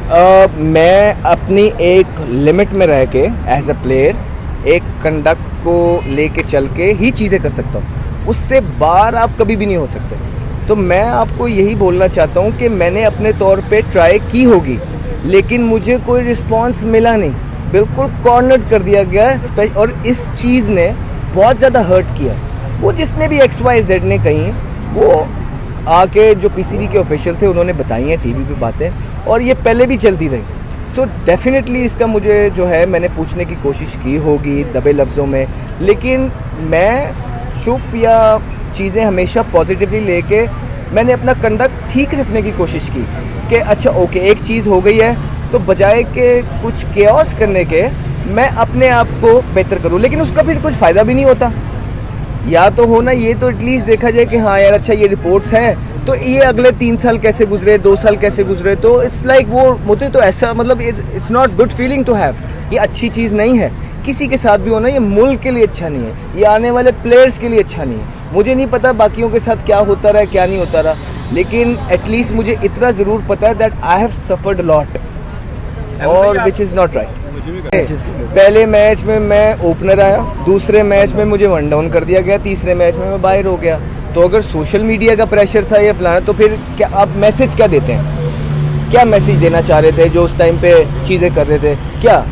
मैं अपनी एक लिमिट में रह के एज अ प्लेयर एक कंडक्ट को लेके चल के ही चीज़ें कर सकता हूँ, उससे बाहर आप कभी भी नहीं हो सकते। तो मैं आपको यही बोलना चाहता हूँ कि मैंने अपने तौर पे ट्राई की होगी, लेकिन मुझे कोई रिस्पांस मिला नहीं, बिल्कुल कॉर्नर्ड कर दिया गया। और इस चीज़ ने बहुत ज़्यादा हर्ट किया। वो जिसने भी XYZ ने कही, वो आके जो PCB के ऑफिशियल थे उन्होंने बताई हैं टीवी पे बातें, और ये पहले भी चलती रही। सो डेफिनेटली इसका मुझे जो है मैंने पूछने की कोशिश की होगी दबे लफ्ज़ों में, लेकिन मैं चुप या चीज़ें हमेशा पॉजिटिवली लेके मैंने अपना कंडक्ट ठीक रखने की कोशिश की कि अच्छा ओके एक चीज़ हो गई है तो बजाय के कुछ केओस करने के मैं अपने आप को बेहतर करूं, लेकिन उसका फिर कुछ फ़ायदा भी नहीं होता। या तो हो ना, ये तो एटलीस्ट देखा जाए कि हाँ यार अच्छा ये रिपोर्ट्स हैं, तो ये अगले 3 साल कैसे गुजरे, 2 साल कैसे गुजरे, तो इट्स लाइक वो मुझे तो ऐसा मतलब it's not good feeling to have. ये अच्छी चीज़ नहीं है किसी के साथ भी होना, ये मुल्क के लिए अच्छा नहीं है, ये आने वाले प्लेयर्स के लिए अच्छा नहीं है। मुझे नहीं पता बाकियों के साथ क्या होता रहा क्या नहीं होता रहा, लेकिन एटलीस्ट मुझे इतना ज़रूर पता है that I have suffered lot, और विच इज़ नॉट राइट। पहले मैच में मैं ओपनर आया, दूसरे मैच में मुझे वन डाउन कर दिया गया, तीसरे मैच में मैं बाहर हो गया। तो अगर सोशल मीडिया का प्रेशर था या फलाना, तो फिर क्या आप मैसेज क्या देते हैं, क्या मैसेज देना चाह रहे थे जो उस टाइम पे चीज़ें कर रहे थे? क्या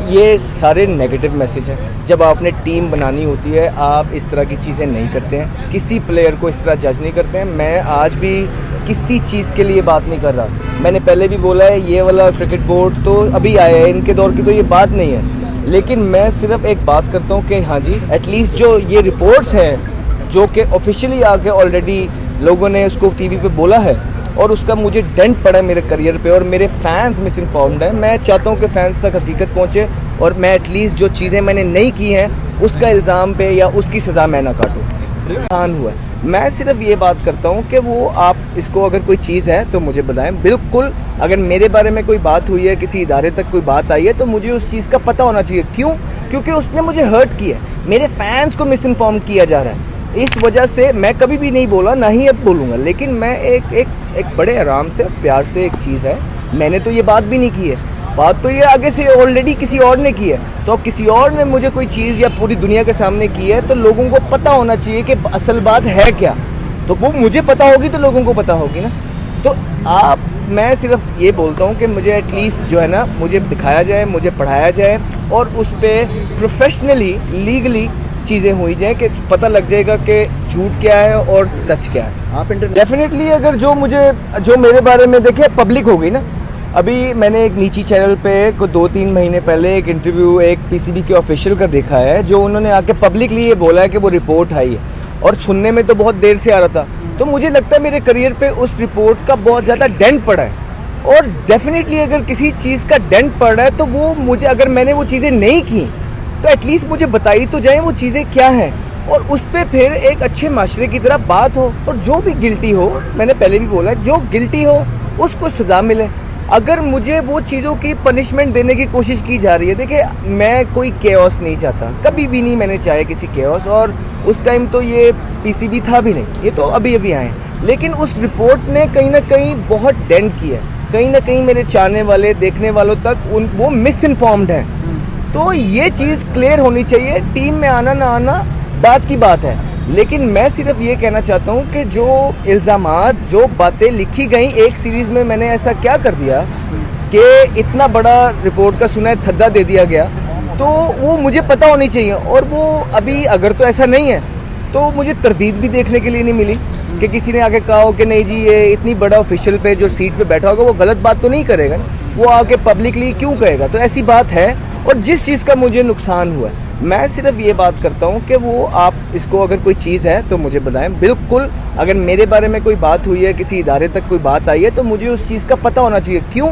ये सारे नेगेटिव मैसेज हैं। जब आपने टीम बनानी होती है आप इस तरह की चीज़ें नहीं करते हैं, किसी प्लेयर को इस तरह जज नहीं करते हैं। मैं आज भी किसी चीज़ के लिए बात नहीं कर रहा। मैंने पहले भी बोला है ये वाला क्रिकेट बोर्ड तो अभी आया है, इनके दौर की तो ये बात नहीं है, लेकिन मैं सिर्फ एक बात करता हूँ कि हाँ जी एटलीस्ट जो ये रिपोर्ट्स हैं जो कि ऑफिशियली आके ऑलरेडी लोगों ने उसको टीवी पे बोला है और उसका मुझे डेंट पड़ा है मेरे करियर पे, और मेरे फैंस मिस इन्फॉर्म्ड हैं। मैं चाहता हूँ कि फैंस तक हकीकत पहुँचे और मैं एटलीस्ट जो चीज़ें मैंने नहीं की हैं उसका इल्ज़ाम पे या उसकी सज़ा मैं ना काटूँ। नुकसान हुआ है। मैं सिर्फ ये बात करता हूँ कि वो आप इसको अगर कोई चीज़ है तो मुझे बताएं। बिल्कुल अगर मेरे बारे में कोई बात हुई है, किसी इदारे तक कोई बात आई है, तो मुझे उस चीज़ का पता होना चाहिए। क्यों? क्योंकि उसने मुझे हर्ट किया है, मेरे फैंस को मिस इन्फॉर्म किया जा रहा है। इस वजह से मैं कभी भी नहीं बोला, ना ही अब बोलूँगा, लेकिन मैं एक बड़े आराम से प्यार से एक चीज़ है, मैंने तो ये बात भी नहीं की है, बात तो ये आगे से ऑलरेडी किसी और ने की है। तो अब किसी और ने मुझे कोई चीज़ या पूरी दुनिया के सामने की है तो लोगों को पता होना चाहिए कि असल बात है क्या। तो वो मुझे पता होगी तो लोगों को पता होगी ना। तो मैं सिर्फ ये बोलता हूँ कि मुझे एटलीस्ट जो है ना मुझे दिखाया जाए, मुझे पढ़ाया जाए और उस पर प्रोफेशनली लीगली चीज़ें हुई जाए कि पता लग जाएगा कि झूठ क्या है और सच क्या है। आप डेफिनेटली अगर जो मेरे बारे में देखे पब्लिक हो गई ना। अभी मैंने एक नीची चैनल पे 2-3 महीने पहले एक इंटरव्यू एक PCB के ऑफिशियल का देखा है, जो उन्होंने आके पब्लिकली ये बोला है कि वो रिपोर्ट आई है, और सुनने में तो बहुत देर से आ रहा था। तो मुझे लगता है मेरे करियर पे उस रिपोर्ट का बहुत ज़्यादा डेंट पड़ा है, और डेफिनेटली अगर किसी चीज़ का डेंट पड़ रहा है तो वो मुझे, अगर मैंने वो चीज़ें नहीं की तो एटलीस्ट मुझे बताई तो जाए वो चीज़ें क्या हैं, और उस पर फिर एक अच्छे माशरे की तरह बात हो, और जो भी गिल्टी हो, मैंने पहले भी बोला, जो गिल्टी हो उसको सज़ा मिले। अगर मुझे वो चीज़ों की पनिशमेंट देने की कोशिश की जा रही है, देखिए मैं कोई केओस नहीं चाहता, कभी भी नहीं मैंने चाहे किसी केओस, और उस टाइम तो ये PCB था भी नहीं, ये तो अभी अभी आए। लेकिन उस रिपोर्ट ने कहीं ना कहीं बहुत डेंट किया, कहीं ना कहीं मेरे चाहने वाले देखने वालों तक वो मिस इन्फॉर्म्ड हैं। तो ये चीज़ क्लियर होनी चाहिए। टीम में आना ना आना बात की बात है, लेकिन मैं सिर्फ ये कहना चाहता हूँ कि जो इल्ज़ामात, जो बातें लिखी गई एक सीरीज़ में, मैंने ऐसा क्या कर दिया कि इतना बड़ा रिपोर्ट का सुना है थद्दा दे दिया गया, तो वो मुझे पता होनी चाहिए। और वो अभी अगर तो ऐसा नहीं है तो मुझे तरदीद भी देखने के लिए नहीं मिली कि किसी ने आके कहा हो कि नहीं जी ये इतनी बड़ा ऑफिशियल पे जो सीट पे बैठा होगा वो गलत बात तो नहीं करेगा, वो आके पब्लिकली क्यों कहेगा। तो ऐसी बात है, और जिस चीज़ का मुझे नुकसान हुआ है मैं सिर्फ ये बात करता हूँ कि वो आप इसको अगर कोई चीज़ है तो मुझे बताएं। बिल्कुल अगर मेरे बारे में कोई बात हुई है, किसी इदारे तक कोई बात आई है, तो मुझे उस चीज़ का पता होना चाहिए। क्यों?